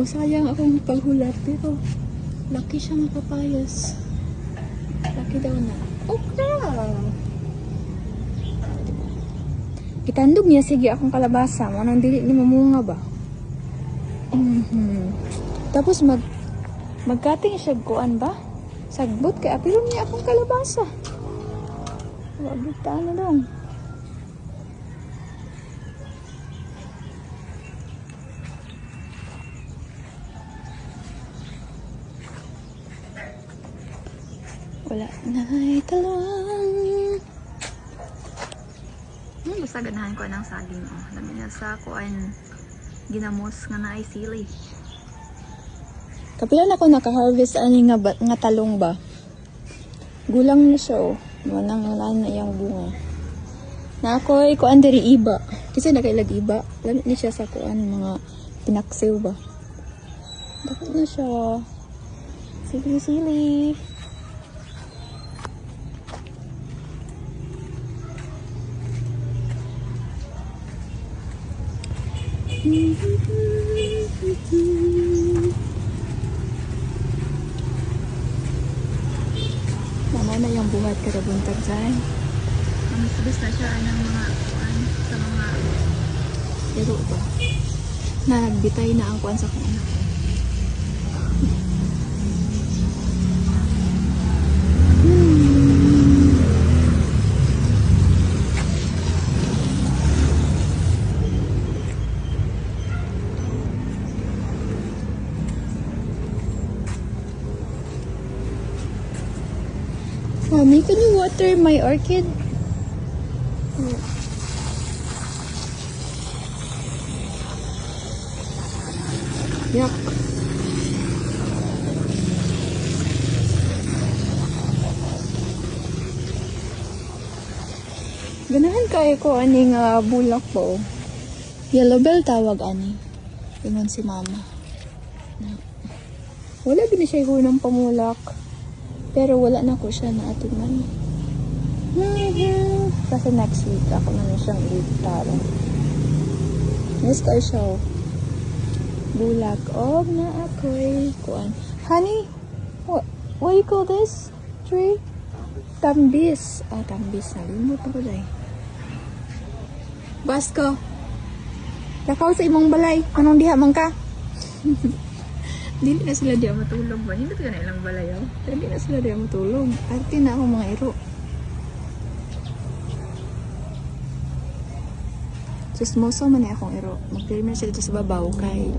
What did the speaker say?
Oh, sayang akong paghulat pero laki siya ng papayas. Laki daw na. Okra! Itandog niya, sige akong kalabasa. Manang dili ni mamunga ba? Tapos magkating siya kuan ba? Sagbot kay apilon niya akong kalabasa. Wag na dong. Wala na talong. Basta ganahan ko ng saging. Oh. Dami na sa kuan ginamos nga na ay sili. Kapilan ako naka-harvest ani nga talong ba? Gulang na siya oh. Manang wala na iyang bunga. Na ako ay kuan diri iba. Kasi nakailag iba. Lamit ni siya sa kuan mga pinaksew ba. Dapat na siya. Sili-sili. Mama na yung buhat karabuntag dyan. Mamasabis na siya ng mga kuan sa mga laro ba. Nagbitay na ang kuan sa kong anak. Mommy, can you water my orchid? Yuck. Ganahan kayo ko aning bulak po. Yellow bell tawag ani. Ingon si mama. Wala din siya ng pamulak. Pero wala na ko siya na ating man. Kasi next week ako na siyang i-taro. Yes, kayo siya. Bulak. Oh, na ako'y kuan. Honey, what you call this tree? Tambis. Ah, tambis. Nalimot ako dahil. Basko. Lakaw sa imong balay. Anong diha man ka? Hindi na sila diya matulog ba? Hindi na ilang balayaw. Hindi na sila diya matulog. Arte na ako mga iro. Chismoso man akong iro. Mag-premier sila sa babaw kay